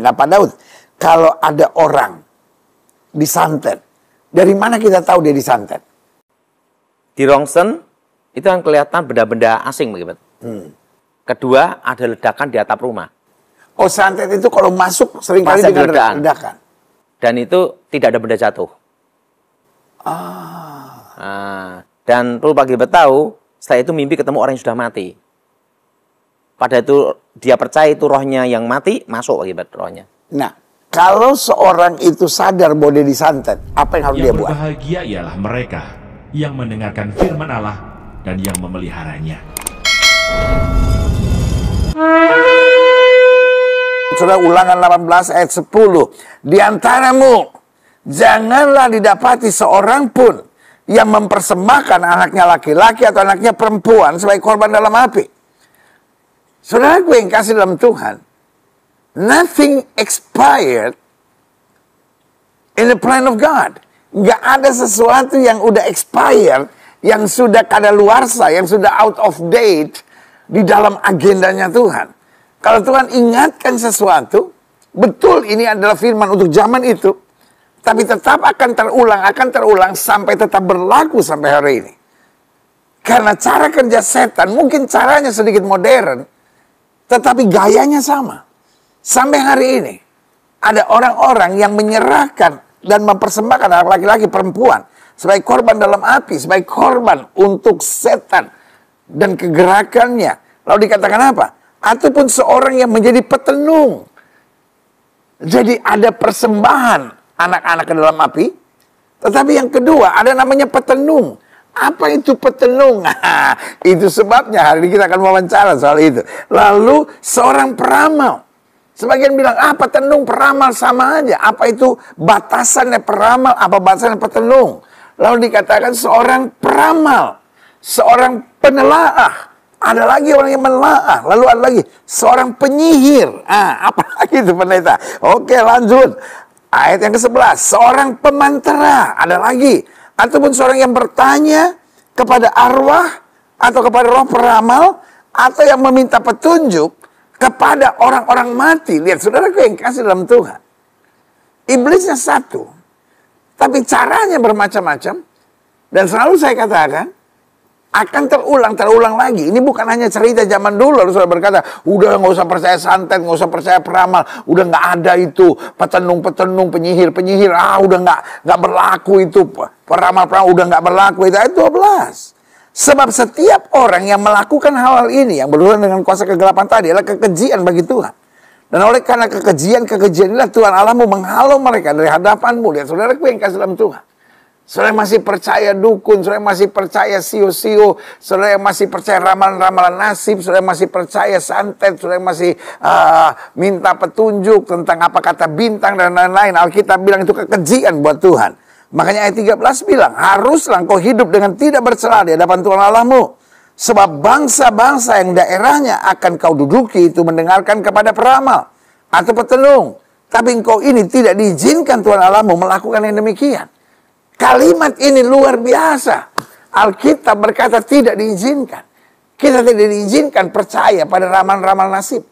Nah Pak Daud, kalau ada orang disantet, dari mana kita tahu dia disantet? Di rongsen itu yang kelihatan benda-benda asing begitu. Kedua, ada ledakan di atap rumah. Oh, santet itu kalau masuk seringkali dengan ledakan. Dan itu tidak ada benda jatuh. Dan perlu Pak Gilbert tahu, setelah itu mimpi ketemu orang yang sudah mati. Pada itu dia percaya itu rohnya yang mati, masuk Pak Gilbert rohnya. Nah, kalau seorang itu sadar bahwa dia disantet, apa yang harus dia buat? Yang berbahagia ialah mereka yang mendengarkan firman Allah dan yang memeliharanya. Surah Ulangan 18 ayat 10. Di antaramu janganlah didapati seorang pun yang mempersembahkan anaknya laki-laki atau anaknya perempuan sebagai korban dalam api. Saudaraku yang kasih dalam Tuhan, nothing expired in the plan of God. Nggak ada sesuatu yang udah expired, yang sudah kadaluarsa, yang sudah out of date di dalam agendanya Tuhan. Kalau Tuhan ingatkan sesuatu, betul ini adalah firman untuk zaman itu, tapi tetap akan terulang sampai tetap berlaku sampai hari ini. Karena cara kerja setan mungkin caranya sedikit modern, tetapi gayanya sama. Sampai hari ini, ada orang-orang yang menyerahkan dan mempersembahkan anak laki-laki perempuan sebagai korban dalam api, sebagai korban untuk setan dan kegerakannya. Lalu dikatakan apa? Ataupun seorang yang menjadi petenung. Jadi ada persembahan anak-anak ke dalam api. Tetapi yang kedua ada namanya petenung. Apa itu petenung? Itu sebabnya hari ini kita akan wawancara soal itu. Lalu seorang peramal. Sebagian bilang, petenung peramal sama aja. Apa itu batasannya peramal, apa batasannya petenung? Lalu dikatakan seorang peramal. Seorang penelaah. Ada lagi orang yang menelaah. Lalu ada lagi seorang penyihir. Apa lagi itu pendeta? Oke, lanjut. Ayat yang ke-11. Seorang pemantera. Ada lagi. Ataupun seorang yang bertanya kepada arwah atau kepada roh peramal. Atau yang meminta petunjuk kepada orang-orang mati. Lihat, saudaraku yang kasih dalam Tuhan. Iblisnya satu. Tapi caranya bermacam-macam. Dan selalu saya katakan, akan terulang lagi. Ini bukan hanya cerita zaman dulu. Lalu saudara berkata, udah nggak usah percaya santet, nggak usah percaya peramal, udah nggak ada itu petenung, penyihir. Udah nggak berlaku itu peramal, udah nggak berlaku itu. Ayat 12. Sebab setiap orang yang melakukan hal ini yang berurusan dengan kuasa kegelapan tadi adalah kekejian bagi Tuhan. Dan oleh karena kekejian inilah Tuhan Allahmu menghalau mereka dari hadapanmu. Lihat saudaraku yang kasih dalam Tuhan. Saudara yang masih percaya dukun, saudara yang masih percaya sio-sio, saudara yang masih percaya ramalan-ramalan nasib, saudara yang masih percaya santet, saudara yang masih minta petunjuk tentang apa kata bintang dan lain-lain. Alkitab bilang itu kekejian buat Tuhan. Makanya ayat 13 bilang, haruslah engkau hidup dengan tidak bercela di hadapan Tuhan Allahmu. Sebab bangsa-bangsa yang daerahnya akan kau duduki itu mendengarkan kepada peramal atau petenung. Tapi engkau ini tidak diizinkan Tuhan Allahmu melakukan yang demikian. Kalimat ini luar biasa. Alkitab berkata tidak diizinkan. Kita tidak diizinkan percaya pada ramalan-ramalan nasib.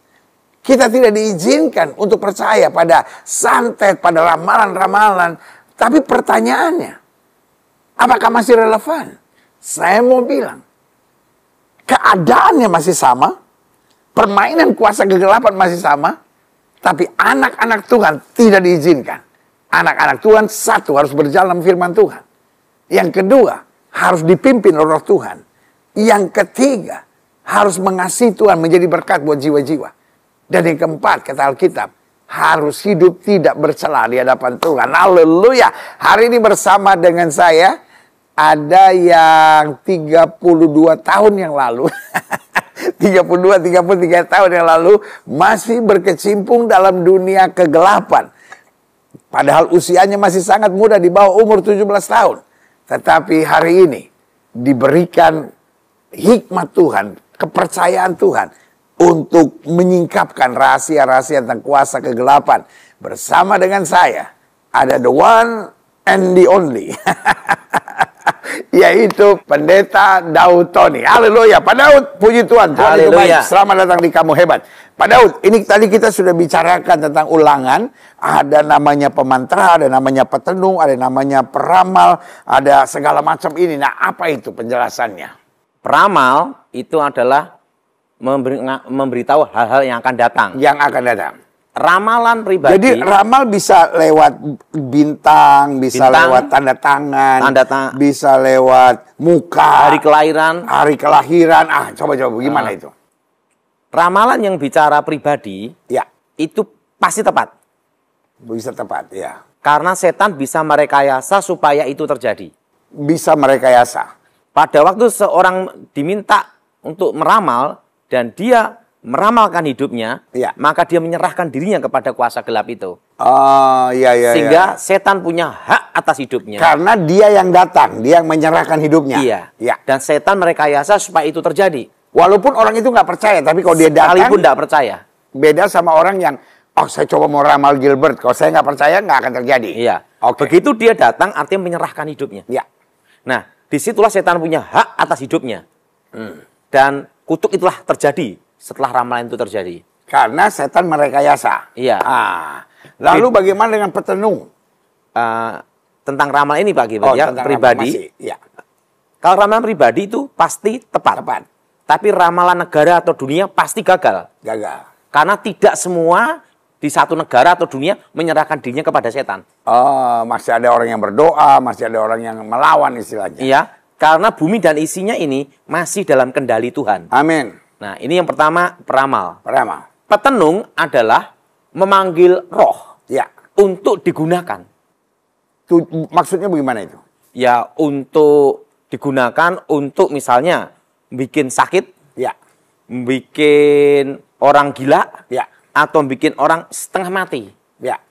Kita tidak diizinkan untuk percaya pada santet, pada ramalan-ramalan. Tapi pertanyaannya, apakah masih relevan? Saya mau bilang, keadaannya masih sama, permainan kuasa kegelapan masih sama, tapi anak-anak Tuhan tidak diizinkan. Anak-anak Tuhan satu harus berjalan firman Tuhan. Yang kedua harus dipimpin oleh Roh Tuhan. Yang ketiga harus mengasihi Tuhan menjadi berkat buat jiwa-jiwa. Dan yang keempat kata Alkitab harus hidup tidak bercela di hadapan Tuhan. Haleluya. Hari ini bersama dengan saya ada yang 32 tahun yang lalu 33 tahun yang lalu masih berkecimpung dalam dunia kegelapan. Padahal usianya masih sangat muda di bawah umur 17 tahun. Tetapi hari ini diberikan hikmat Tuhan, kepercayaan Tuhan untuk menyingkapkan rahasia-rahasia tentang kuasa kegelapan. Bersama dengan saya ada the one and the only. yaitu Pendeta Daud Tony. Haleluya. Pak Daud, puji Tuhan. Tuhan itu baik. Selamat datang di Kamu Hebat. Pak Daud, ini tadi kita sudah bicarakan tentang ulangan. Ada namanya pemantra, ada namanya petenung, ada namanya peramal, ada segala macam ini. Nah, apa itu penjelasannya? Peramal itu adalah memberitahu hal-hal yang akan datang. Yang akan datang. Ramalan pribadi. Jadi ramal bisa lewat bintang, bisa lewat tanda tangan, bisa lewat muka, hari kelahiran. Coba gimana itu? Ramalan yang bicara pribadi, ya, itu pasti tepat. Bisa tepat, ya. Karena setan bisa merekayasa supaya itu terjadi. Bisa merekayasa. Pada waktu seorang diminta untuk meramal dan dia meramalkan hidupnya, ya, maka dia menyerahkan dirinya kepada kuasa gelap itu. Oh, iya. Sehingga setan punya hak atas hidupnya. Karena dia yang datang, dia yang menyerahkan hidupnya. Iya. Dan setan merekayasa supaya itu terjadi. Walaupun orang itu nggak percaya, tapi kalau dia datang, sekalipun nggak percaya. Beda sama orang yang, saya coba mau ramal Gilbert, kalau saya nggak percaya nggak akan terjadi. Iya. Begitu dia datang, artinya menyerahkan hidupnya. Iya. Nah, disitulah setan punya hak atas hidupnya. Dan kutuk itulah terjadi setelah ramalan itu terjadi. Karena setan merekayasa. Iya. Lalu bagaimana dengan petenung? Tentang ramalan ini Pak Gilbert, pribadi. Ya. Kalau ramalan pribadi itu pasti tepat. Tapi ramalan negara atau dunia pasti gagal. Karena tidak semua di satu negara atau dunia menyerahkan dirinya kepada setan. Masih ada orang yang berdoa, masih ada orang yang melawan istilahnya. Iya. Karena bumi dan isinya ini masih dalam kendali Tuhan. Amin. Nah, ini yang pertama, peramal. Petenung adalah memanggil roh, ya, untuk digunakan. Maksudnya bagaimana itu? Ya, untuk digunakan untuk misalnya bikin sakit, ya, bikin orang gila, ya, atau bikin orang setengah mati. Ya.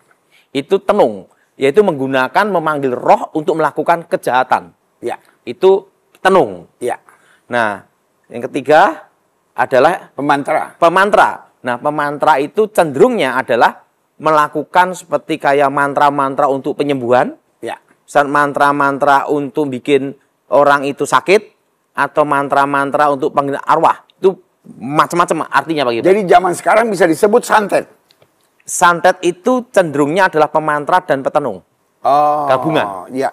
Itu tenung, yaitu memanggil roh untuk melakukan kejahatan. Ya. Itu tenung. Ya. Nah, yang ketiga adalah pemantra. Nah, pemantra itu cenderungnya adalah melakukan seperti kayak mantra-mantra untuk penyembuhan. Ya. Mantra-mantra untuk bikin orang itu sakit. Atau mantra-mantra untuk panggilan arwah. Itu macam-macam artinya bagaimana. Jadi zaman sekarang bisa disebut santet. Santet itu cenderungnya adalah pemantra dan petenung. Gabungan. Iya.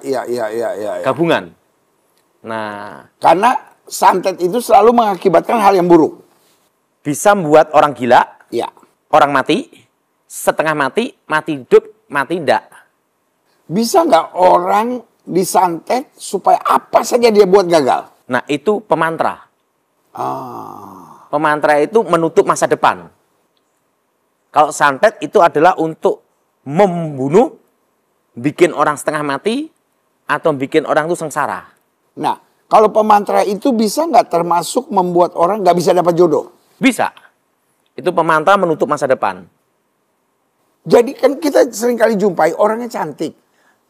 Gabungan. Nah, karena santet itu selalu mengakibatkan hal yang buruk. Bisa membuat orang gila, ya, orang mati, setengah mati, mati hidup, mati enggak. Bisa nggak orang disantet supaya apa saja dia buat gagal? Nah, itu pemantra. Pemantra itu menutup masa depan. Kalau santet itu adalah untuk membunuh, bikin orang setengah mati, atau bikin orang itu sengsara. Nah, kalau pemantra itu bisa nggak termasuk membuat orang nggak bisa dapat jodoh? Bisa. Itu pemantra menutup masa depan. Jadi kan kita seringkali jumpai orangnya cantik.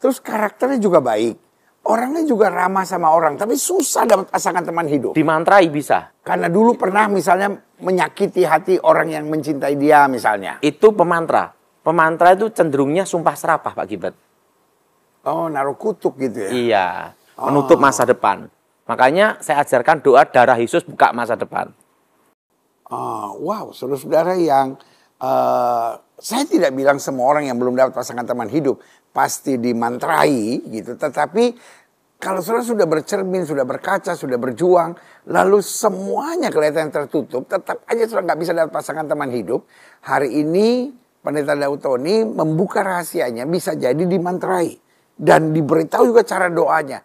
Terus karakternya juga baik. Orangnya juga ramah sama orang. Tapi susah dapat pasangan teman hidup. Dimantrai bisa. Karena dulu pernah misalnya menyakiti hati orang yang mencintai dia misalnya. Itu pemantra. Pemantra itu cenderungnya sumpah serapah Pak Gilbert. Naruh kutuk gitu ya? Iya. Menutup masa depan. Makanya saya ajarkan doa darah Yesus buka masa depan. Wow, saudara-saudara yang saya tidak bilang semua orang yang belum dapat pasangan teman hidup pasti dimantrai gitu. Tetapi kalau saudara sudah bercermin, sudah berkaca, sudah berjuang, lalu semuanya kelihatan tertutup, tetap aja saudara nggak bisa dapat pasangan teman hidup. Hari ini Pendeta Daud Tony membuka rahasianya, bisa jadi dimantrai. Dan diberitahu juga cara doanya.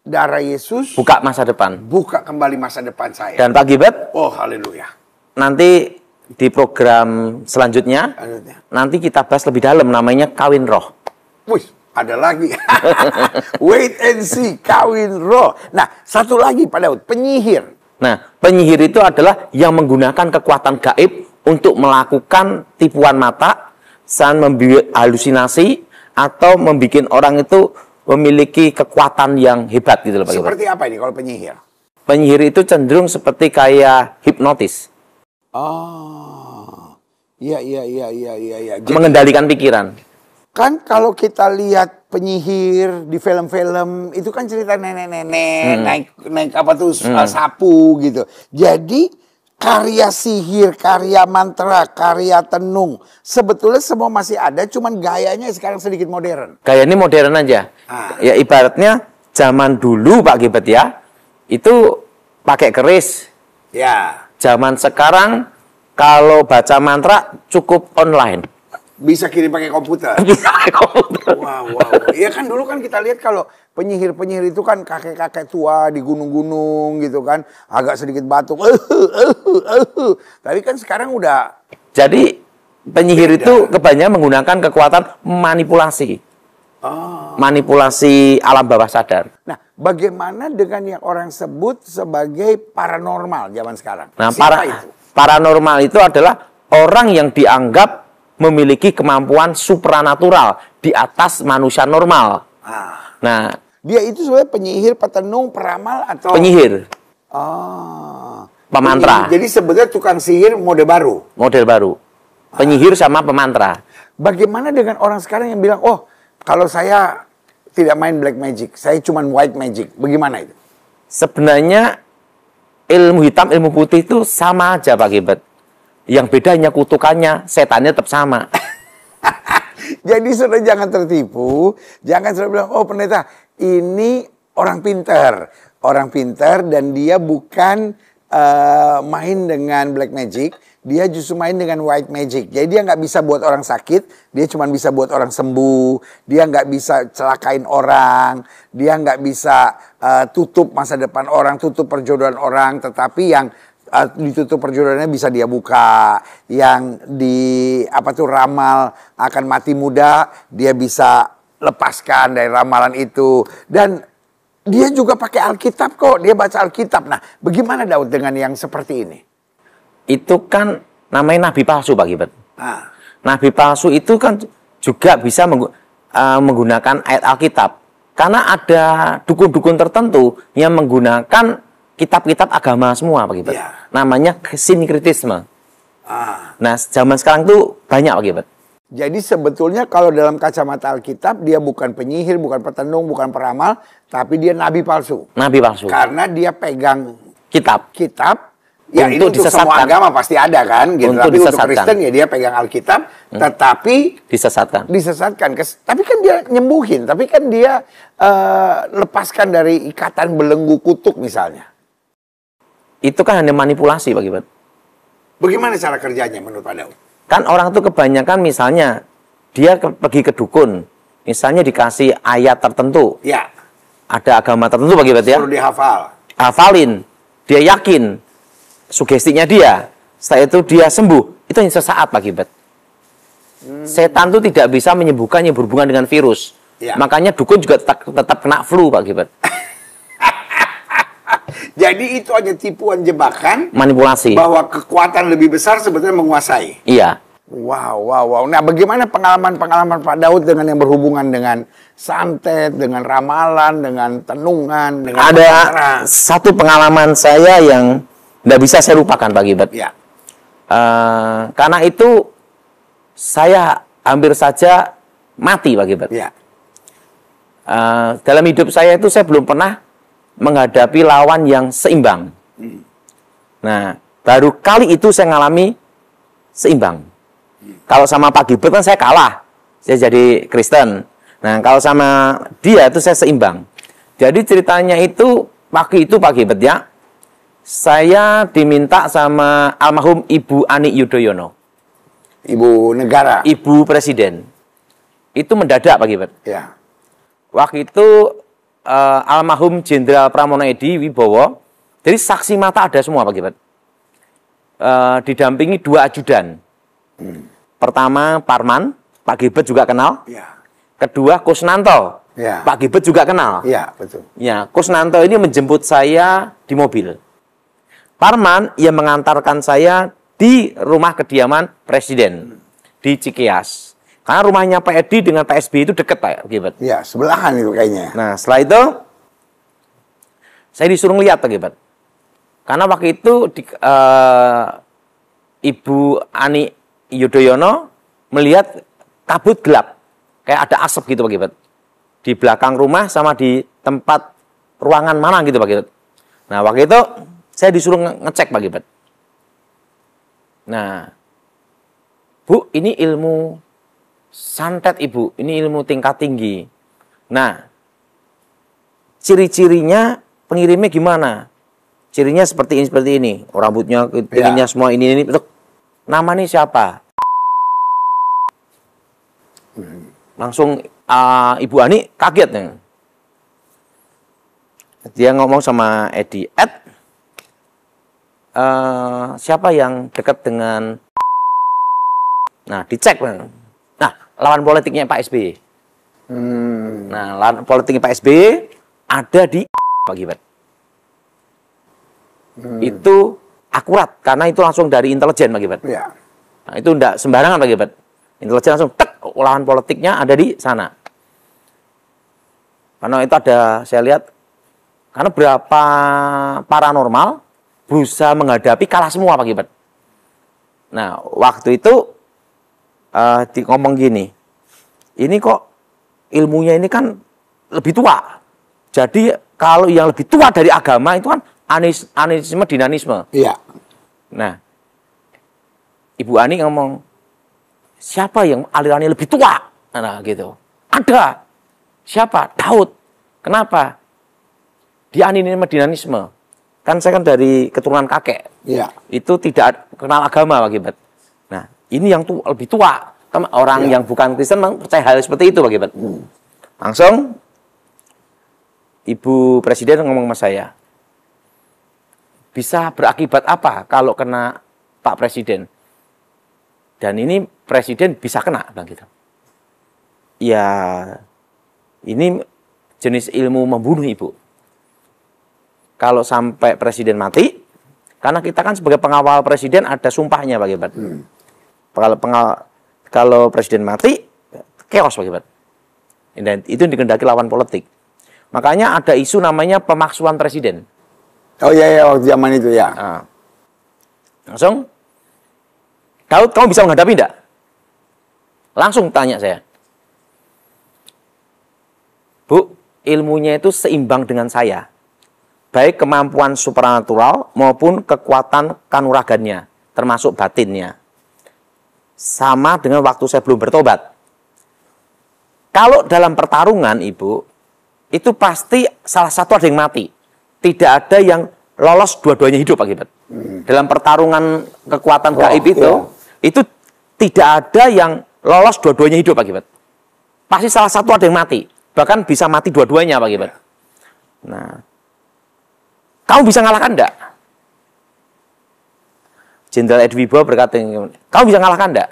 Darah Yesus buka masa depan. Buka kembali masa depan saya. Dan Pak Gilbert, haleluya. Nanti di program selanjutnya, nanti kita bahas lebih dalam, namanya kawin roh. Wih, ada lagi. Wait and see, kawin roh. Nah, satu lagi Pak Daud, penyihir. Nah, penyihir itu adalah yang menggunakan kekuatan gaib untuk melakukan tipuan mata, dan membuat halusinasi, atau membuat orang itu memiliki kekuatan yang hebat gitu loh Pak Gilbert. Seperti apa ini kalau penyihir? Penyihir itu cenderung seperti kayak hipnotis. Iya. Mengendalikan pikiran. Kan kalau kita lihat penyihir di film-film itu kan cerita nenek-nenek naik apa tuh sapu gitu. Jadi karya sihir, karya mantra, karya tenung sebetulnya semua masih ada, cuman gayanya sekarang sedikit modern. Gaya ini modern aja. Ya ibaratnya zaman dulu Pak Gibet ya, itu pakai keris. Ya. Zaman sekarang kalau baca mantra cukup online. Bisa kirim pakai komputer. Bisa pakai komputer. Wow. Iya kan dulu kan kita lihat kalau penyihir-penyihir itu kan kakek-kakek tua di gunung-gunung gitu kan, agak sedikit batuk. Tapi kan sekarang udah. Jadi penyihir itu kebanyakan menggunakan kekuatan manipulasi. Manipulasi alam bawah sadar. Nah, bagaimana dengan yang orang sebut sebagai paranormal zaman sekarang? Nah, itu? Paranormal itu adalah orang yang dianggap memiliki kemampuan supranatural di atas manusia normal. Nah, dia itu sebenarnya penyihir, petenung, peramal atau penyihir. Pemantra. Jadi sebetulnya tukang sihir mode baru. Model baru. Penyihir sama pemantra. Bagaimana dengan orang sekarang yang bilang, "Oh, kalau saya tidak main black magic, saya cuma white magic." Bagaimana itu? Sebenarnya ilmu hitam, ilmu putih itu sama aja Pak Gibet. Yang beda hanya kutukannya, setannya tetap sama. Jadi sudah jangan tertipu, jangan selalu bilang, "Oh pendeta, ini orang pintar." Orang pintar dan dia bukan main dengan black magic, dia justru main dengan white magic. Jadi dia nggak bisa buat orang sakit, dia cuma bisa buat orang sembuh. Dia nggak bisa celakain orang, dia nggak bisa tutup masa depan orang, tutup perjodohan orang. Tetapi yang ditutup perjodohannya bisa dia buka. Yang ramal akan mati muda, dia bisa lepaskan dari ramalan itu. Dan dia juga pakai Alkitab kok, dia baca Alkitab. Nah, bagaimana Daud dengan yang seperti ini? Itu kan namanya nabi palsu Pak Gibet. Nabi palsu itu kan juga bisa menggunakan ayat Alkitab. Karena ada dukun-dukun tertentu yang menggunakan kitab-kitab agama semua Pak Gibet. Namanya sinkritisme. Nah, zaman sekarang tuh banyak Pak Gibet. Jadi sebetulnya kalau dalam kacamata Alkitab dia bukan penyihir, bukan petenung, bukan peramal, tapi dia nabi palsu. Nabi palsu. Karena dia pegang kitab. Ya ini untuk semua agama pasti ada kan, gitu. Tapi untuk Kristen ya dia pegang Alkitab, tetapi disesatkan. Tapi kan dia nyembuhin, tapi kan dia lepaskan dari ikatan belenggu kutuk misalnya. Itu kan hanya manipulasi Pak Gibet. Bagaimana cara kerjanya menurut Pak Daud? Kan orang tuh kebanyakan misalnya dia pergi ke dukun, misalnya dikasih ayat tertentu. Ya. Ada agama tertentu Pak Gibet ya. Perlu dihafal. Hafalin, dia yakin, sugestinya dia, setelah itu dia sembuh. Itu hanya sesaat Pak Gibet. Setan tuh tidak bisa menyembuhkan yang berhubungan dengan virus. Ya. Makanya dukun juga tetap kena flu Pak Gibet. Jadi itu hanya tipuan jebakan, manipulasi. Bahwa kekuatan lebih besar sebetulnya menguasai. Iya. Wow. Nah, bagaimana pengalaman Pak Daud dengan yang berhubungan dengan santet, dengan ramalan, dengan tenungan, dengan ada mantra? Satu pengalaman saya yang tidak bisa saya lupakan Pak Gibet. Ya. Karena itu saya hampir saja mati Pak Gibet. Ya. Dalam hidup saya itu saya belum pernah menghadapi lawan yang seimbang. Nah, baru kali itu saya ngalami seimbang. Kalau sama Pak Gibet kan saya kalah. Saya jadi Kristen. Nah, kalau sama dia itu saya seimbang. Jadi ceritanya itu pagi itu Pak Gibet ya. Saya diminta sama almarhum Ibu Ani Yudhoyono. Ibu negara. Ibu Presiden. Itu mendadak Pak Gibet. Ya. Waktu itu almarhum Jenderal Pramono Edi Wibowo, jadi saksi mata ada semua Pak Gibet. Didampingi 2 ajudan. Pertama Parman, Pak Gibet juga kenal. Ya. Kedua Kusnanto, Ya. Pak Gibet juga kenal. Iya, betul. Ya, Kusnanto ini menjemput saya di mobil. Parman yang mengantarkan saya di rumah kediaman Presiden di Cikeas. Karena rumahnya Pak Edi dengan Pak SBY itu dekat Pak Gibet. Ya, sebelahan itu kayaknya. Nah, setelah itu saya disuruh lihat Pak Gibet. Karena waktu itu Ibu Ani Yudhoyono melihat kabut gelap, kayak ada asap gitu Pak Gibet. di belakang rumah sama di tempat ruangan mana gitu Pak Gilbert. Nah, waktu itu saya disuruh ngecek Pak Gilbert. Nah, Bu, ini ilmu santet Ibu, ini ilmu tingkat tinggi. Nah, ciri-cirinya pengirimnya gimana? Cirinya seperti ini. Rambutnya, ininya semua ini. Nama ini siapa? Langsung Ibu Ani kaget nih. Dia ngomong sama Edi, siapa yang dekat dengan... Nah, dicek. Nah, lawan politiknya Pak SBY. Nah, lawan politiknya Pak SBY ada di Pak Gilbert. Itu akurat, karena itu langsung dari intelijen Pak Gilbert. Ya. Nah, itu enggak sembarangan Pak Gilbert. Intelijen langsung, tek, lawan politiknya ada di sana. Karena itu ada, saya lihat, karena berapa paranormal berusaha menghadapi kalah semua Pak Gilbert. Nah, waktu itu ngomong gini, ini kok ilmunya ini kan lebih tua. Jadi kalau yang lebih tua dari agama itu kan animisme, dinanisme. Iya. Nah, Ibu Ani ngomong, siapa yang alirannya lebih tua? Nah, gitu. Ada. Siapa? Daud. Kenapa? Dia animisme, dinanisme. Kan saya kan dari keturunan kakek. Iya. Itu tidak kenal agama Pak Gilbert. Nah, ini yang lebih tua. Orang yang bukan Kristen percaya hal seperti itu Pak Gilbert. Langsung Ibu Presiden ngomong sama saya, bisa berakibat apa kalau kena Pak Presiden? Dan ini Presiden bisa kena, Bang gitu. Ya, ini jenis ilmu membunuh Ibu. Kalau sampai Presiden mati, karena kita kan sebagai pengawal Presiden ada sumpahnya Pak Gilbert. Kalau Presiden mati, chaos Pak Gilbert. Dan itu dikendaki lawan politik. Makanya ada isu namanya pemaksulan Presiden. Oh iya, waktu zaman itu ya. Nah, langsung, Daud, kamu bisa menghadapi enggak? Langsung tanya saya. Bu, ilmunya itu seimbang dengan saya. Baik kemampuan supranatural maupun kekuatan kanuragannya, termasuk batinnya. Sama dengan waktu saya belum bertobat. Kalau dalam pertarungan, Ibu, itu pasti salah satu ada yang mati. Tidak ada yang lolos dua-duanya hidup Pak Gilbert. Dalam pertarungan kekuatan gaib itu tidak ada yang lolos dua-duanya hidup Pak Gilbert. Pasti salah satu ada yang mati. Bahkan bisa mati dua-duanya Pak Gilbert. Nah, kamu bisa ngalahkan enggak? Jenderal Edi Wibowo berkata, kamu bisa ngalahkan enggak?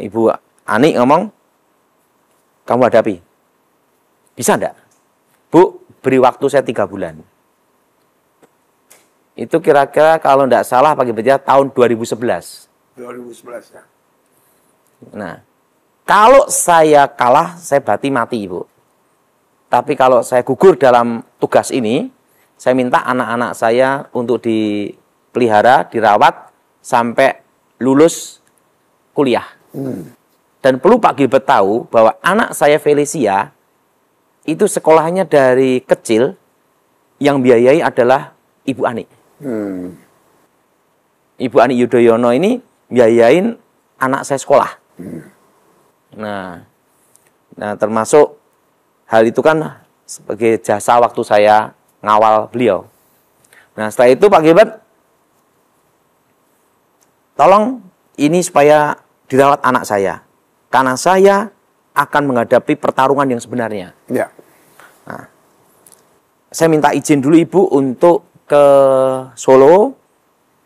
Ibu Ani ngomong, kamu hadapi. Bisa enggak? Bu, beri waktu saya 3 bulan. Itu kira-kira kalau enggak salah Pak Gilbert tahun 2011. 2011 ya. Nah, kalau saya kalah, saya berarti mati Ibu. Tapi kalau saya gugur dalam tugas ini, saya minta anak-anak saya untuk dipelihara, dirawat, sampai lulus kuliah. Dan perlu Pak Gilbert tahu bahwa anak saya Felicia itu sekolahnya dari kecil yang biayai adalah Ibu Ani. Ibu Ani Yudhoyono ini biayain anak saya sekolah. Nah, termasuk hal itu kan sebagai jasa waktu saya ngawal beliau. Nah, setelah itu Pak Gilbert, tolong ini supaya dirawat anak saya. Karena saya akan menghadapi pertarungan yang sebenarnya. Ya. Nah, saya minta izin dulu Ibu untuk ke Solo,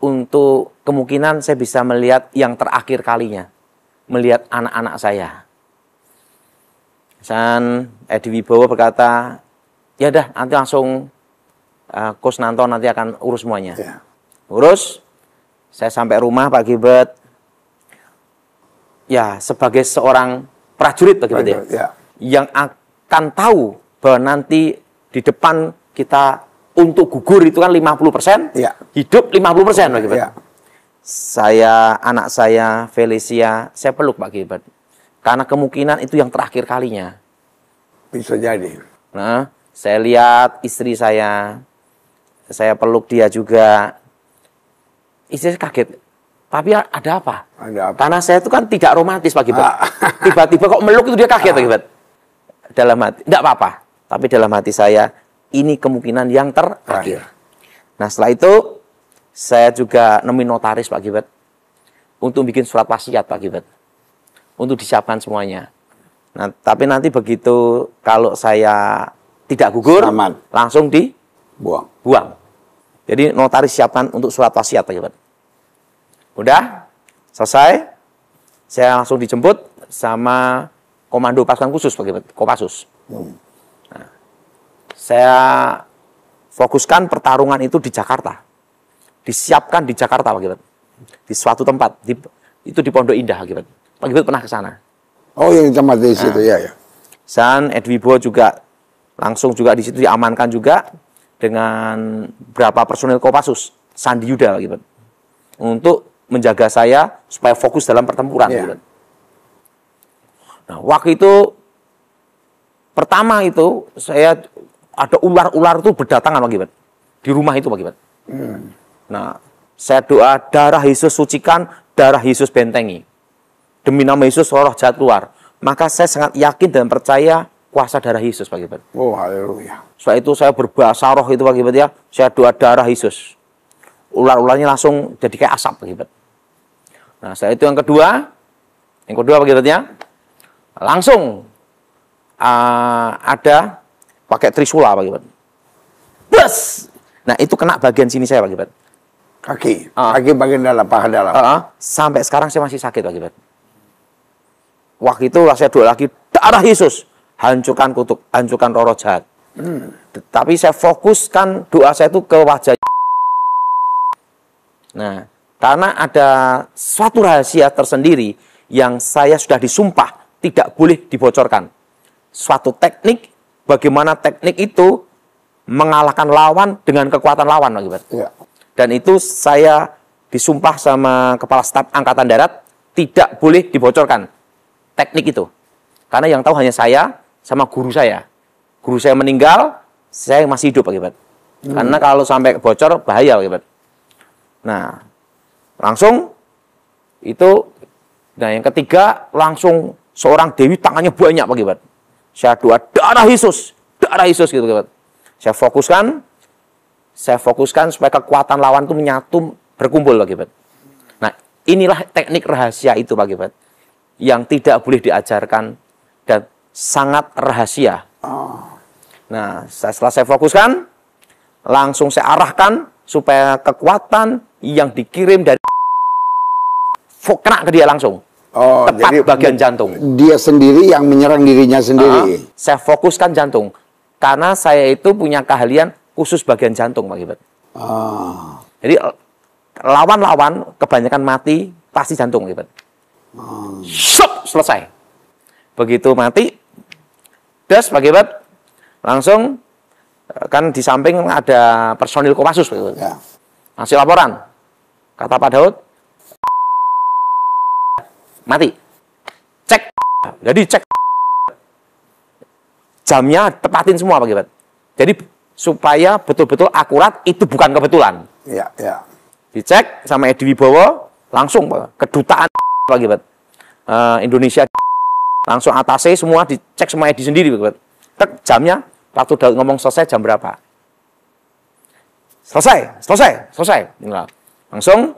untuk kemungkinan saya bisa melihat yang terakhir kalinya. Melihat anak-anak saya. Dan Edi Wibowo berkata, ya dah nanti langsung Kusnanto nanti akan urus semuanya. Ya. Urus, saya sampai rumah Pak Gilbert. Ya, sebagai seorang prajurit Pak Gilbert ya. Yang akan tahu bahwa nanti di depan kita untuk gugur itu kan 50%, ya. Hidup 50% Pak Gilbert. Ya. Anak saya Felicia, saya peluk Pak Gilbert. Karena kemungkinan itu yang terakhir kalinya. Bisa jadi. Nah, saya lihat istri saya peluk dia juga. Istri saya kaget. Tapi ada apa? Ada apa? Karena saya itu kan tidak romantis Pak Gilbert. Tiba-tiba kok meluk itu dia kaget Pak Gilbert. Dalam hati, tidak apa-apa. Tapi dalam hati saya, ini kemungkinan yang terakhir. Nah, setelah itu, saya juga nemuin notaris Pak Gilbert. Untuk bikin surat wasiat Pak Gilbert. Untuk disiapkan semuanya. Nah, tapi nanti begitu kalau saya tidak gugur, langsung dibuang. Jadi notaris siapkan untuk surat wasiat Pak Gilbert. Udah, selesai. Saya langsung dijemput sama Komando Pasukan Khusus Pak Gilbert, Kopassus. Nah, saya fokuskan pertarungan itu di Jakarta. Disiapkan di Jakarta Pak Gilbert. Di suatu tempat, itu di Pondok Indah Pak Gilbert. Pak Gilbert pernah ke sana. Oh, yang tempat di situ ya. Dan Edwibo juga langsung juga di situ diamankan juga dengan beberapa personil Kopassus, Sandi Yuda Pak Gilbert. Untuk menjaga saya supaya fokus dalam pertempuran. Gitu. Nah, waktu itu pertama itu saya ada ular-ular itu berdatangan Pak Gilbert. Di rumah itu Pak Gilbert. Nah, saya doa darah Yesus sucikan, darah Yesus bentengi. Demi nama Yesus roh jahat keluar. Maka saya sangat yakin dan percaya kuasa darah Yesus Pak Gilbert. Oh, haleluya. Setelah itu saya berbahasa roh itu Pak Gilbert ya. Saya doa darah Yesus. Ular-ularnya langsung jadi kayak asap Pak Gilbert. Nah, setelah itu yang kedua Pak Gilbert ya, langsung ada pakai trisula Pak Gilbert. Bus! Nah, itu kena bagian sini saya Pak Gilbert. Kaki bagian dalam, paha dalam. Sampai sekarang saya masih sakit Pak Gilbert. Waktu itu saya doa lagi, darah Yesus, hancurkan kutuk, hancurkan roh jahat. Tapi saya fokuskan doa saya itu ke wajah. Nah, karena ada suatu rahasia tersendiri yang saya sudah disumpah tidak boleh dibocorkan. Suatu teknik, bagaimana teknik itu mengalahkan lawan dengan kekuatan lawan, Pak Gilbert. Ya. Dan itu saya disumpah sama Kepala Staf Angkatan Darat tidak boleh dibocorkan teknik itu. Karena yang tahu hanya saya sama guru saya. Guru saya meninggal, saya masih hidup Pak Gilbert. Karena kalau sampai bocor bahaya Pak Gilbert. Nah, langsung itu, nah yang ketiga langsung seorang dewi tangannya banyak Pak Gilbert. Saya doa darah Yesus gitu Pak Gilbert. Saya fokuskan supaya kekuatan lawan itu menyatu berkumpul Pak Gilbert. Nah, inilah teknik rahasia itu Pak Gilbert yang tidak boleh diajarkan dan sangat rahasia. Nah, setelah saya fokuskan, langsung saya arahkan supaya kekuatan yang dikirim dari kena ke dia langsung. Tepat jadi bagian jantung. Dia sendiri yang menyerang dirinya sendiri. Saya fokuskan jantung. Karena saya itu punya keahlian khusus bagian jantung, Pak Gilbert. Jadi lawan-lawan kebanyakan mati pasti jantung, Pak Gilbert. Shop, selesai. Begitu mati, das Pak Gilbert, langsung kan di samping ada personil Kopassus, Pak Gilbert. Ya. Hasil laporan, kata Pak Daud, mati. Cek, jadi cek jamnya tepatin semua Pak Gilbert. Jadi supaya betul-betul akurat, itu bukan kebetulan. Ya, ya. Dicek sama Edi Wibowo, langsung kedutaan Pak Gilbert. Indonesia langsung atasnya semua dicek sama Edi sendiri Pak Gilbert. Tek jamnya, waktu Daud ngomong selesai jam berapa? Selesai. Langsung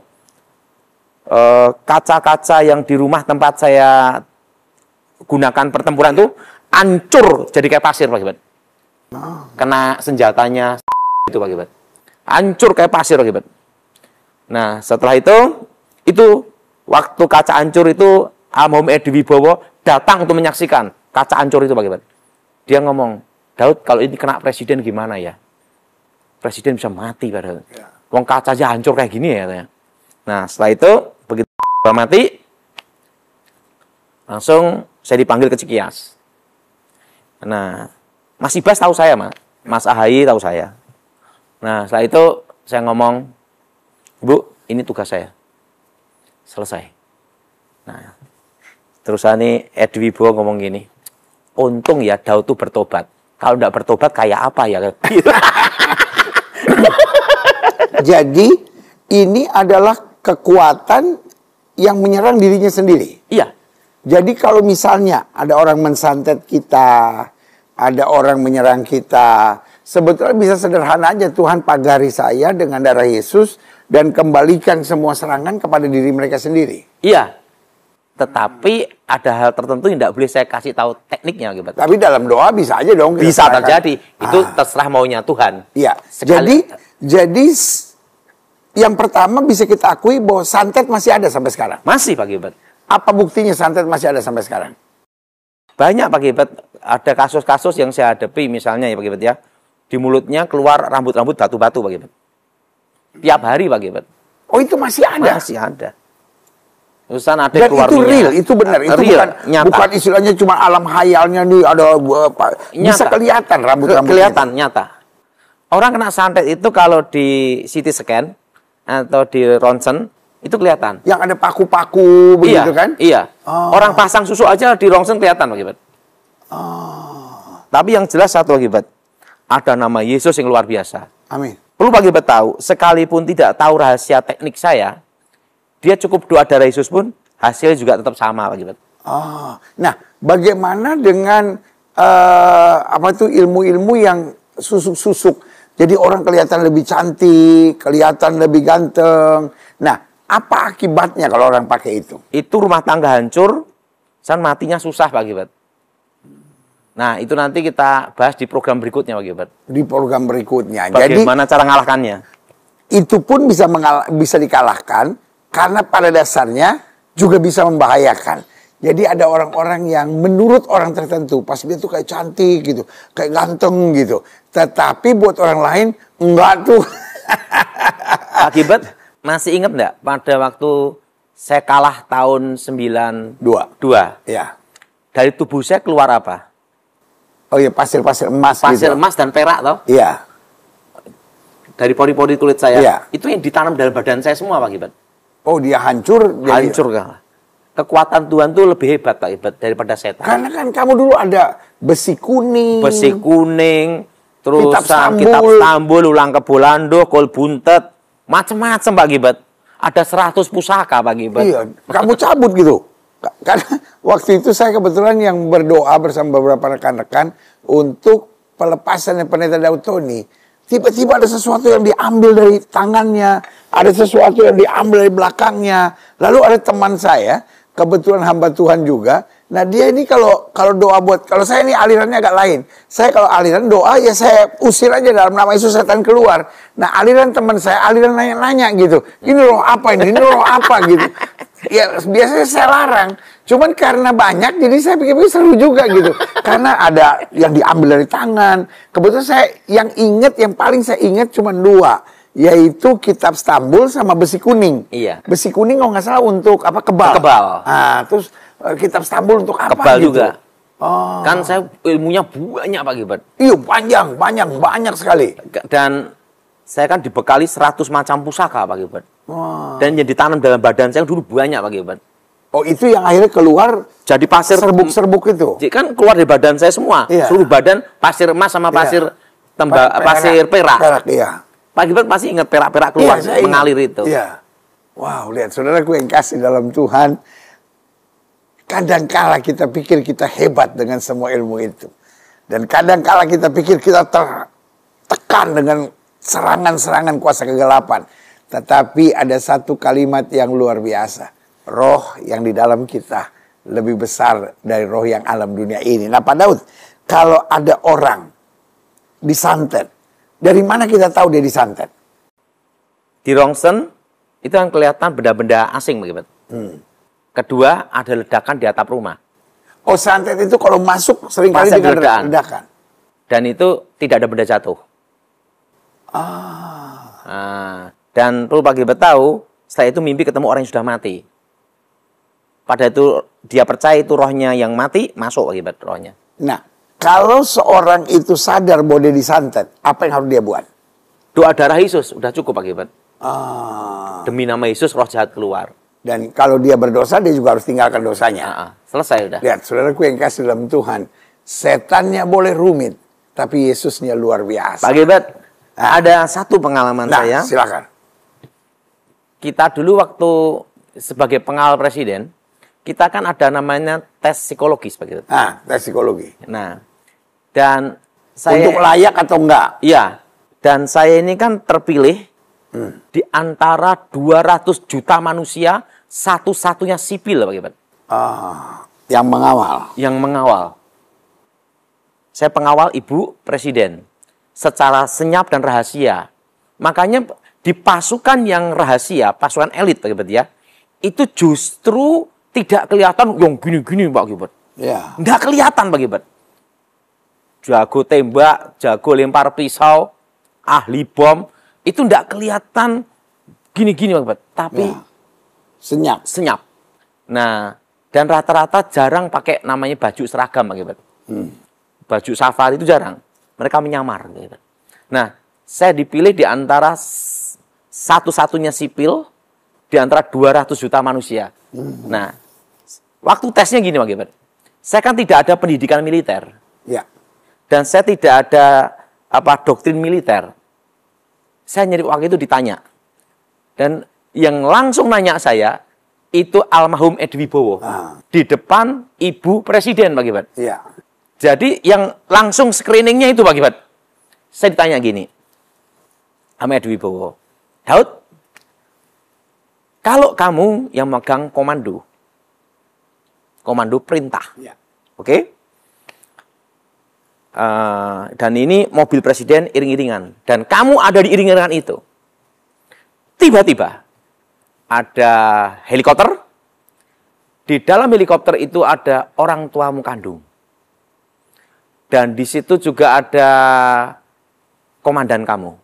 kaca-kaca yang di rumah tempat saya gunakan pertempuran itu hancur jadi kayak pasir Pak Gilbert. Kena senjatanya itu Pak Gilbert. Hancur kayak pasir Pak Gilbert. Nah, setelah itu waktu kaca hancur itu almarhum Edi Wibowo datang untuk menyaksikan kaca hancur itu Pak Gilbert. Dia ngomong, Daud, kalau ini kena presiden gimana ya? Presiden bisa mati padahal. Wong kaca aja hancur kayak gini ya katanya. Nah, setelah itu begitu mati, langsung saya dipanggil ke Cikias. Nah, Mas Ibas tahu saya, Mas Ahaye tahu saya. Nah, setelah itu saya ngomong, Bu, ini tugas saya. Selesai. Nah, Terusane Edwi Bo ngomong gini, untung ya Daud tuh bertobat. Kalau enggak bertobat kayak apa ya? Jadi ini adalah kekuatan yang menyerang dirinya sendiri. Iya. Jadi kalau misalnya ada orang mensantet kita, ada orang menyerang kita, sebetulnya bisa sederhana aja, Tuhan pagari saya dengan darah Yesus dan kembalikan semua serangan kepada diri mereka sendiri. Iya. Tetapi ada hal tertentu yang tidak boleh saya kasih tahu tekniknya gitu. Tapi dalam doa bisa aja dong. Bisa terjadi. Itu terserah maunya Tuhan. Iya. Jadi yang pertama bisa kita akui bahwa santet masih ada sampai sekarang. Masih Pak Gilbert. Apa buktinya santet masih ada sampai sekarang? Banyak Pak Gilbert. Ada kasus-kasus yang saya hadapi misalnya ya Pak Gilbert ya. Di mulutnya keluar rambut-rambut batu-batu Pak Gilbert. Tiap hari Pak Gilbert. Oh itu masih ada? Masih ada. Urusan ada Dan keluar itu minyak. real, itu benar. Itu real, bukan istilahnya cuma alam hayalnya nih ada bisa kelihatan rambut-rambutnya. Kelihatan nyata. Orang kena santet itu kalau di CT scan atau di ronsen itu kelihatan. Yang ada paku-paku begitu kan? Iya. Oh. Orang pasang susu aja di ronsen kelihatan akibat. Tapi yang jelas satu akibat. Ada nama Yesus yang luar biasa. Amin. Perlu Pak Gilbert tahu, sekalipun tidak tahu rahasia teknik saya, dia cukup doa darah Yesus pun hasilnya juga tetap sama Pak Gilbert. Nah, bagaimana dengan ilmu-ilmu yang susuk-susuk? Jadi orang kelihatan lebih cantik, kelihatan lebih ganteng. Nah, apa akibatnya kalau orang pakai itu? Itu rumah tangga hancur, dan matinya susah Pak Gilbert. Nah, itu nanti kita bahas di program berikutnya Pak Gilbert. Di program berikutnya. Bagaimana cara ngalahkannya? Itu pun bisa dikalahkan karena pada dasarnya juga bisa membahayakan. Jadi ada orang-orang yang menurut orang tertentu pas dia tuh kayak cantik gitu, kayak ganteng gitu. Tetapi buat orang lain enggak tuh. Akibat masih ingat enggak pada waktu saya kalah tahun 92? Ya. Dari tubuh saya keluar apa? Oh iya, pasir-pasir emas pasir gitu. Emas dan perak toh? Iya. Dari pori-pori kulit saya. Iya. Itu yang ditanam dalam badan saya semua Pak Gilbert. Oh, dia hancur. Hancur kan. Kekuatan Tuhan tuh lebih hebat Pak Gilbert daripada setan. Karena kan kamu dulu ada besi kuning. Besi kuning, terus kitab Stambul, Stambul, ulang kebolando, kol buntet, macam-macam Pak Gilbert. Ada 100 pusaka Pak Gilbert. Iya, kamu cabut gitu. Karena waktu itu saya kebetulan yang berdoa bersama beberapa rekan-rekan untuk pelepasan pendeta Daud Tony. Tiba-tiba ada sesuatu yang diambil dari tangannya, ada sesuatu yang diambil dari belakangnya. Lalu ada teman saya, kebetulan hamba Tuhan juga. Nah dia ini kalau doa kalau saya ini alirannya agak lain. Saya kalau aliran doa ya saya usir aja dalam nama Yesus setan keluar. Nah aliran teman saya, aliran nanya-nanya gitu. Ini roh apa ini roh apa gitu. Ya biasanya saya larang. Cuman karena banyak jadi saya pikir-pikir seru juga gitu. Karena ada yang diambil dari tangan. Kebetulan saya yang paling saya ingat cuma 2. Yaitu kitab Stambul sama besi kuning. Iya. Besi kuning kalau nggak salah untuk apa kebal. Nah, terus kitab Stambul untuk apa kebal gitu. juga. Oh. Kan saya ilmunya banyak Pak Gilbert. Iya, banyak sekali. Dan saya kan dibekali 100 macam pusaka Pak Gilbert. Wow. Dan yang ditanam dalam badan saya dulu banyak Pak Gilbert. Oh, itu yang akhirnya keluar jadi pasir serbuk itu. Jadi kan keluar dari badan saya semua. Iya. Seluruh badan pasir emas sama pasir pasir perak. Perak, iya. Pak Gilbert pasti ingat perak-perak keluar Iya, mengalir itu. Iya. Wow, lihat saudaraku yang kasih dalam Tuhan. Kadangkala kita pikir kita hebat dengan semua ilmu itu. Dan kadangkala kita pikir kita tertekan dengan serangan-serangan kuasa kegelapan. Tetapi ada satu kalimat yang luar biasa. Roh yang di dalam kita lebih besar dari roh yang alam dunia ini. Nah Pak Daud, kalau ada orang disantet, dari mana kita tahu dia disantet? Di rongsen itu yang kelihatan benda-benda asing begitu. Kedua ada ledakan di atap rumah. Oh, santet itu kalau masuk seringkali dengan ledakan. Dan itu tidak ada benda jatuh. Dan perlu Pak Gilbert tahu, setelah itu mimpi ketemu orang yang sudah mati. Pada itu dia percaya itu rohnya yang mati, masuk Pak Gilbert rohnya. Nah, kalau seorang itu sadar bahwa dia disantet, apa yang harus dia buat? Doa darah Yesus, udah cukup Pak Gilbert. Demi nama Yesus roh jahat keluar. Dan kalau dia berdosa, dia juga harus tinggalkan dosanya. Selesai udah. Lihat, saudaraku yang kasih dalam Tuhan, setannya boleh rumit, tapi Yesusnya luar biasa. Pak Gilbert, ada satu pengalaman saya. Silakan. Kita dulu waktu sebagai pengawal presiden, kita kan ada namanya tes psikologis, Pak Gilbert. Tes psikologi. Nah, dan saya... Untuk layak atau enggak? Iya, dan saya ini kan terpilih di antara 200 juta manusia, satu-satunya sipil, Pak Gilbert. Yang mengawal. Yang mengawal. Saya pengawal Ibu Presiden secara senyap dan rahasia. Makanya di pasukan yang rahasia, pasukan elit, Pak Gilbert ya, itu justru tidak kelihatan yang gini-gini, Pak Gilbert. Ya. Nggak kelihatan, Pak Gilbert. Jago tembak, jago lempar pisau, ahli bom, itu nggak kelihatan gini-gini, Pak Gilbert. Tapi senyap. Senyap. Nah, dan rata-rata jarang pakai namanya baju seragam, Pak Gilbert. Baju safari itu jarang. Mereka menyamar. Gitu. Nah, saya dipilih di antara satu-satunya sipil di antara 200 juta manusia. Nah, waktu tesnya gini, Pak Gilbert. Saya kan tidak ada pendidikan militer. Ya. Dan saya tidak ada doktrin militer. Saya nyari waktu itu ditanya. Dan yang langsung nanya saya itu almarhum Edi Wibowo. Di depan Ibu Presiden, Pak Gilbert. Iya. Jadi yang langsung screeningnya itu, Pak Gilbert. Saya ditanya gini, sama Edi Wibowo, Daud, kalau kamu yang megang komando perintah, oke? Dan ini mobil presiden iring-iringan, dan kamu ada di iring-iringan itu. Tiba-tiba ada helikopter, di dalam helikopter itu ada orang tuamu kandung. Dan di situ juga ada komandan kamu.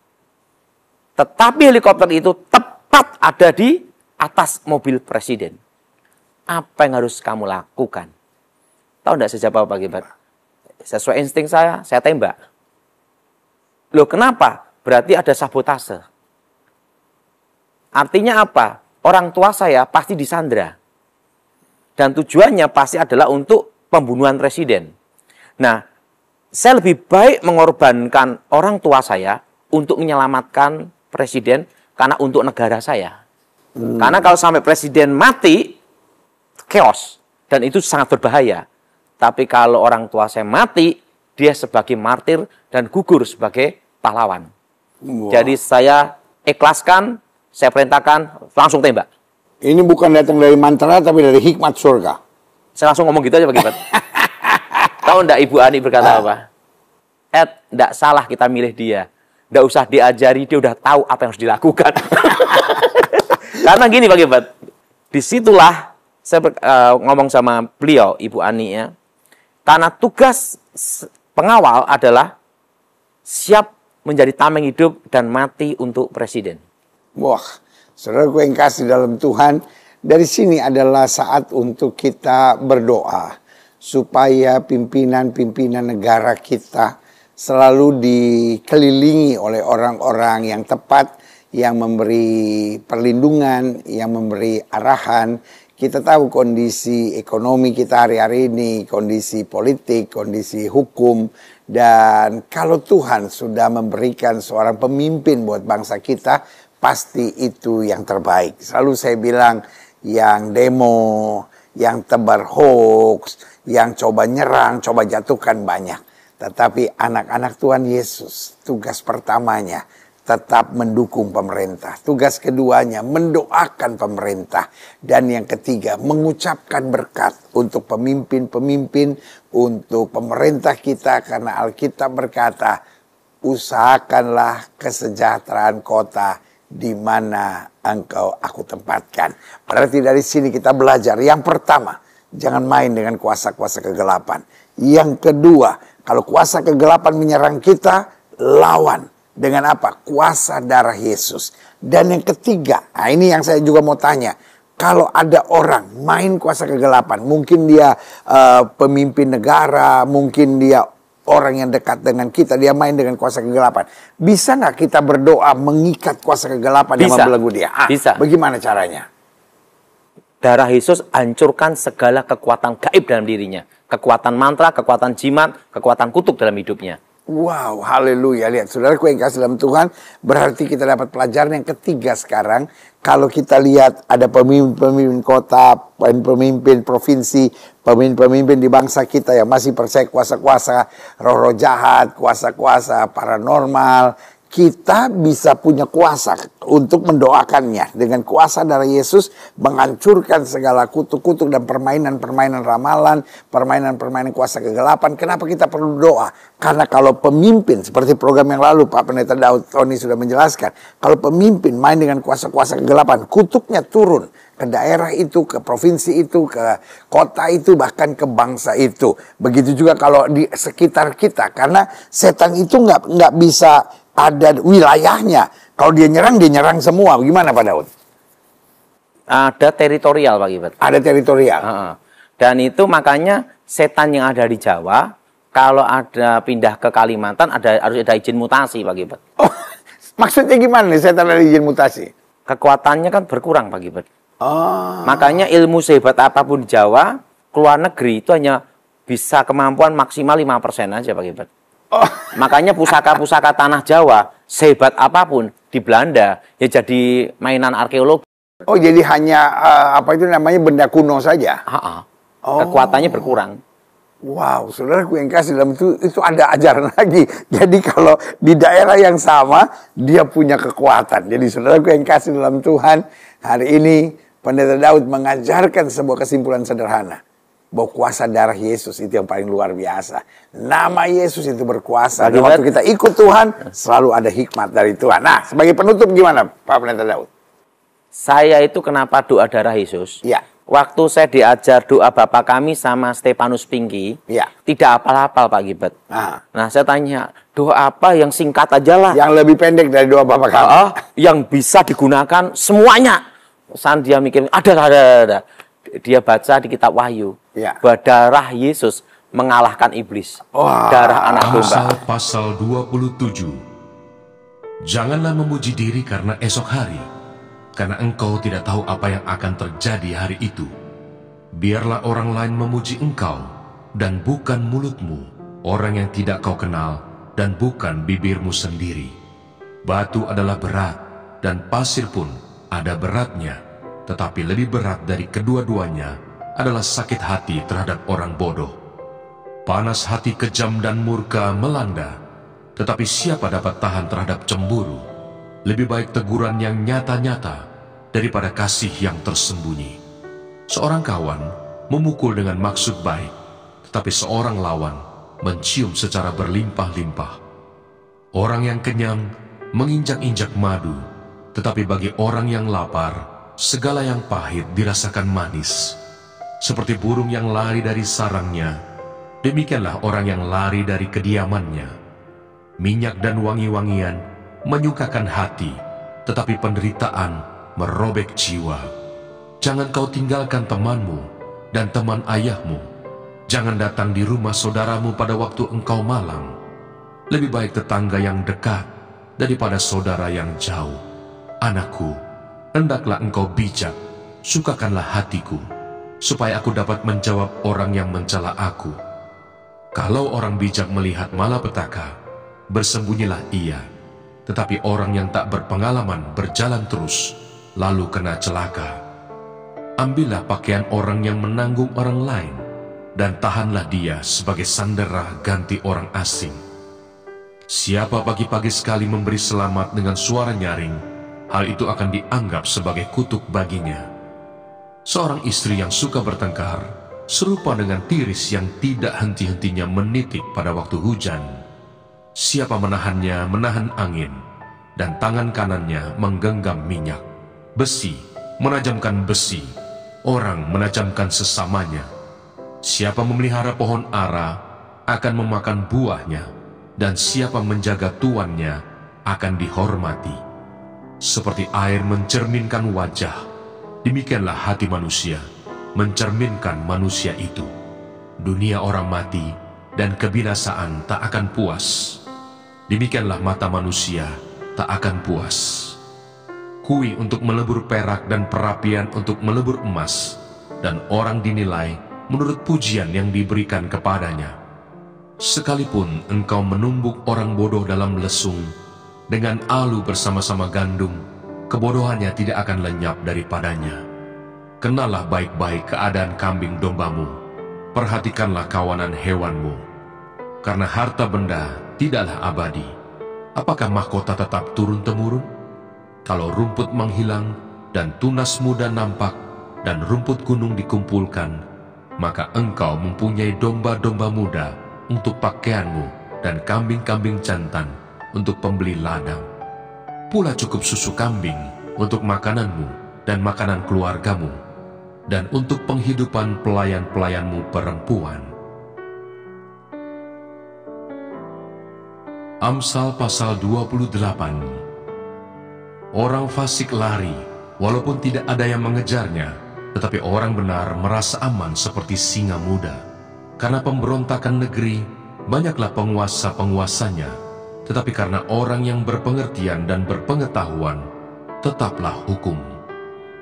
Tetapi helikopter itu tepat ada di atas mobil presiden. Apa yang harus kamu lakukan? Tahu enggak saya jawab apa, Gilbert? Sesuai insting saya tembak. Loh, kenapa? Berarti ada sabotase. Artinya apa? Orang tua saya pasti disandra. Dan tujuannya pasti adalah untuk pembunuhan presiden. Nah, saya lebih baik mengorbankan orang tua saya untuk menyelamatkan presiden karena untuk negara saya. Karena kalau sampai presiden mati, chaos. Dan itu sangat berbahaya. Tapi kalau orang tua saya mati, dia sebagai martir dan gugur sebagai pahlawan. Jadi saya ikhlaskan, saya perintahkan, langsung tembak. Ini bukan datang dari mantra, tapi dari hikmat surga. Saya langsung ngomong gitu aja, Pak Gilbert. Tahu enggak Ibu Ani berkata apa? Enggak salah kita milih dia. Enggak usah diajari, dia udah tahu apa yang harus dilakukan. Karena gini, Pak Gilbert. Disitulah saya ngomong sama beliau, Ibu Ani ya. Karena tugas pengawal adalah siap menjadi tameng hidup dan mati untuk presiden. Wah, saudaraku yang kasih dalam Tuhan, dari sini adalah saat untuk kita berdoa supaya pimpinan-pimpinan negara kita selalu dikelilingi oleh orang-orang yang tepat, yang memberi perlindungan, yang memberi arahan. Kita tahu kondisi ekonomi kita hari-hari ini, kondisi politik, kondisi hukum. Dan kalau Tuhan sudah memberikan seorang pemimpin buat bangsa kita, pasti itu yang terbaik. Selalu saya bilang, yang demo, yang tebar hoax, yang coba nyerang, coba jatuhkan banyak. Tetapi anak-anak Tuhan Yesus, tugas pertamanya tetap mendukung pemerintah. Tugas keduanya mendoakan pemerintah. Dan yang ketiga mengucapkan berkat untuk pemimpin-pemimpin, untuk pemerintah kita. Karena Alkitab berkata, usahakanlah kesejahteraan kota di mana aku tempatkan. Berarti dari sini kita belajar. Yang pertama, jangan main dengan kuasa-kuasa kegelapan. Yang kedua, kalau kuasa kegelapan menyerang kita, lawan. Dengan apa? Kuasa darah Yesus. Dan yang ketiga, nah ini yang saya juga mau tanya. Kalau ada orang main kuasa kegelapan, mungkin dia pemimpin negara, mungkin dia orang yang dekat dengan kita, dia main dengan kuasa kegelapan. Bisa nggak kita berdoa mengikat kuasa kegelapan yang membelenggu dia? Bisa. Bagaimana caranya? darah Yesus hancurkan segala kekuatan gaib dalam dirinya. Kekuatan mantra, kekuatan jimat, kekuatan kutuk dalam hidupnya. Wow, haleluya. Lihat, saudaraku yang kasih dalam Tuhan, berarti kita dapat pelajaran yang ketiga sekarang. Kalau kita lihat ada pemimpin kota, pemimpin provinsi, pemimpin di bangsa kita yang masih percaya kuasa-kuasa, roh-roh jahat, kuasa-kuasa paranormal, kita bisa punya kuasa untuk mendoakannya. Dengan kuasa darah Yesus menghancurkan segala kutuk-kutuk dan permainan-permainan ramalan, permainan-permainan kuasa kegelapan. Kenapa kita perlu doa? Karena kalau pemimpin, seperti program yang lalu Pak Pendeta Daud Tony sudah menjelaskan, kalau pemimpin main dengan kuasa-kuasa kegelapan, kutuknya turun ke daerah itu, ke provinsi itu, ke kota itu, bahkan ke bangsa itu. Begitu juga kalau di sekitar kita, karena setan itu nggak bisa ada wilayahnya. Kalau dia nyerang semua. Gimana Pak Daud? Ada teritorial Pak Gilbert. Ada teritorial. Dan itu makanya setan yang ada di Jawa, kalau ada pindah ke Kalimantan harus ada izin mutasi Pak Gilbert. Oh, maksudnya gimana nih setan ada izin mutasi? Kekuatannya kan berkurang Pak Gilbert. Oh. Makanya ilmu sehebat apapun di Jawa, keluar negeri itu hanya bisa kemampuan maksimal 5% aja Pak Gilbert. Oh. Makanya pusaka-pusaka tanah Jawa sehebat apapun di Belanda ya jadi mainan arkeologi. Oh, jadi hanya apa itu namanya benda kuno saja. Oh. Kekuatannya berkurang. Wow, saudaraku yang kasih dalam itu ada ajaran lagi. Jadi kalau di daerah yang sama dia punya kekuatan. Jadi saudaraku yang kasih dalam Tuhan, hari ini Pendeta Daud mengajarkan sebuah kesimpulan sederhana. Bahwa kuasa darah Yesus itu yang paling luar biasa. Nama Yesus itu berkuasa. Dan waktu kita ikut Tuhan, selalu ada hikmat dari Tuhan. Nah, sebagai penutup gimana Pak Pendeta Daud? Saya itu kenapa doa darah Yesus? Ya. Waktu saya diajar doa Bapa Kami sama Stefanus Pinky, ya, tidak hafal-hafal Pak Gilbert. Nah, saya tanya, doa apa yang singkat aja lah. Yang lebih pendek dari doa Bapa Kami. Yang bisa digunakan semuanya. Saat dia mikir, ada. Dia baca di kitab Wahyu. Ya. Bahwa darah Yesus mengalahkan iblis. Darah anak domba. Pasal 27. Janganlah memuji diri karena esok hari, karena engkau tidak tahu apa yang akan terjadi hari itu. Biarlah orang lain memuji engkau, dan bukan mulutmu, orang yang tidak kau kenal, dan bukan bibirmu sendiri. Batu adalah berat, dan pasir pun ada beratnya, tetapi lebih berat dari kedua-duanya adalah sakit hati terhadap orang bodoh. Panas hati kejam dan murka melanda, tetapi siapa dapat tahan terhadap cemburu? Lebih baik teguran yang nyata-nyata daripada kasih yang tersembunyi. Seorang kawan memukul dengan maksud baik, tetapi seorang lawan mencium secara berlimpah-limpah. Orang yang kenyang menginjak-injak madu, tetapi bagi orang yang lapar, segala yang pahit dirasakan manis. Seperti burung yang lari dari sarangnya, demikianlah orang yang lari dari kediamannya. Minyak dan wangi-wangian menyukakan hati, tetapi penderitaan merobek jiwa. Jangan kau tinggalkan temanmu dan teman ayahmu. Jangan datang di rumah saudaramu pada waktu engkau malang. Lebih baik tetangga yang dekat daripada saudara yang jauh. Anakku, hendaklah engkau bijak, sukakanlah hatiku, supaya aku dapat menjawab orang yang mencela aku. Kalau orang bijak melihat malapetaka, bersembunyilah ia. Tetapi orang yang tak berpengalaman berjalan terus, lalu kena celaka. Ambillah pakaian orang yang menanggung orang lain, dan tahanlah dia sebagai sandera ganti orang asing. Siapa pagi-pagi sekali memberi selamat dengan suara nyaring, hal itu akan dianggap sebagai kutuk baginya. Seorang istri yang suka bertengkar serupa dengan tiris yang tidak henti-hentinya menitik pada waktu hujan. Siapa menahannya menahan angin, dan tangan kanannya menggenggam minyak. Besi menajamkan besi, orang menajamkan sesamanya. Siapa memelihara pohon ara akan memakan buahnya, dan siapa menjaga tuannya akan dihormati. Seperti air mencerminkan wajah, demikianlah hati manusia mencerminkan manusia itu. Dunia orang mati dan kebinasaan tak akan puas. Demikianlah mata manusia tak akan puas. kui untuk melebur perak dan perapian untuk melebur emas, dan orang dinilai menurut pujian yang diberikan kepadanya. Sekalipun engkau menumbuk orang bodoh dalam lesung, dengan alu bersama-sama gandum, kebodohannya tidak akan lenyap daripadanya. Kenalah baik-baik keadaan kambing dombamu, perhatikanlah kawanan hewanmu, karena harta benda tidaklah abadi. Apakah mahkota tetap turun-temurun? Kalau rumput menghilang dan tunas muda nampak dan rumput gunung dikumpulkan, maka engkau mempunyai domba-domba muda untuk pakaianmu dan kambing-kambing jantan untuk pembeli ladang. Pula cukup susu kambing untuk makananmu dan makanan keluargamu, dan untuk penghidupan pelayan-pelayanmu perempuan. Amsal pasal 28. Orang fasik lari, walaupun tidak ada yang mengejarnya, tetapi orang benar merasa aman seperti singa muda. Karena pemberontakan negeri, banyaklah penguasa-penguasanya, tetapi karena orang yang berpengertian dan berpengetahuan, tetaplah hukum.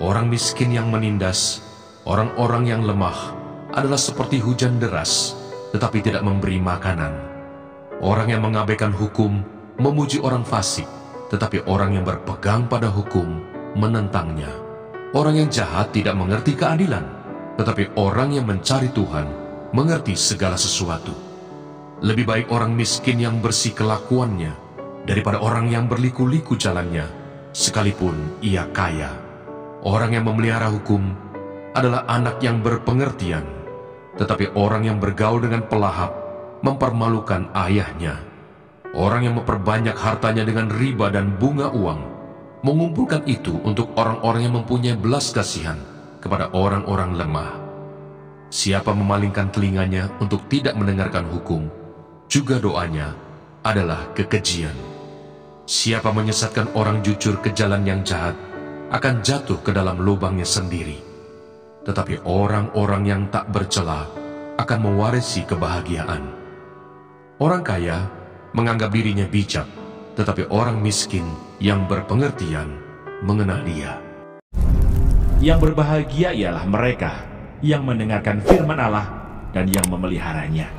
Orang miskin yang menindas, orang-orang yang lemah, adalah seperti hujan deras, tetapi tidak memberi makanan. Orang yang mengabaikan hukum memuji orang fasik, tetapi orang yang berpegang pada hukum menentangnya. Orang yang jahat tidak mengerti keadilan, tetapi orang yang mencari Tuhan mengerti segala sesuatu. Lebih baik orang miskin yang bersih kelakuannya daripada orang yang berliku-liku jalannya, sekalipun ia kaya. Orang yang memelihara hukum adalah anak yang berpengertian, tetapi orang yang bergaul dengan pelahap mempermalukan ayahnya. Orang yang memperbanyak hartanya dengan riba dan bunga uang, mengumpulkan itu untuk orang-orang yang mempunyai belas kasihan kepada orang-orang lemah. Siapa memalingkan telinganya untuk tidak mendengarkan hukum, juga doanya adalah kekejian. Siapa menyesatkan orang jujur ke jalan yang jahat, akan jatuh ke dalam lubangnya sendiri. Tetapi orang-orang yang tak bercela akan mewarisi kebahagiaan. Orang kaya menganggap dirinya bijak, tetapi orang miskin yang berpengertian mengenal dia. Yang berbahagia ialah mereka yang mendengarkan firman Allah dan yang memeliharanya.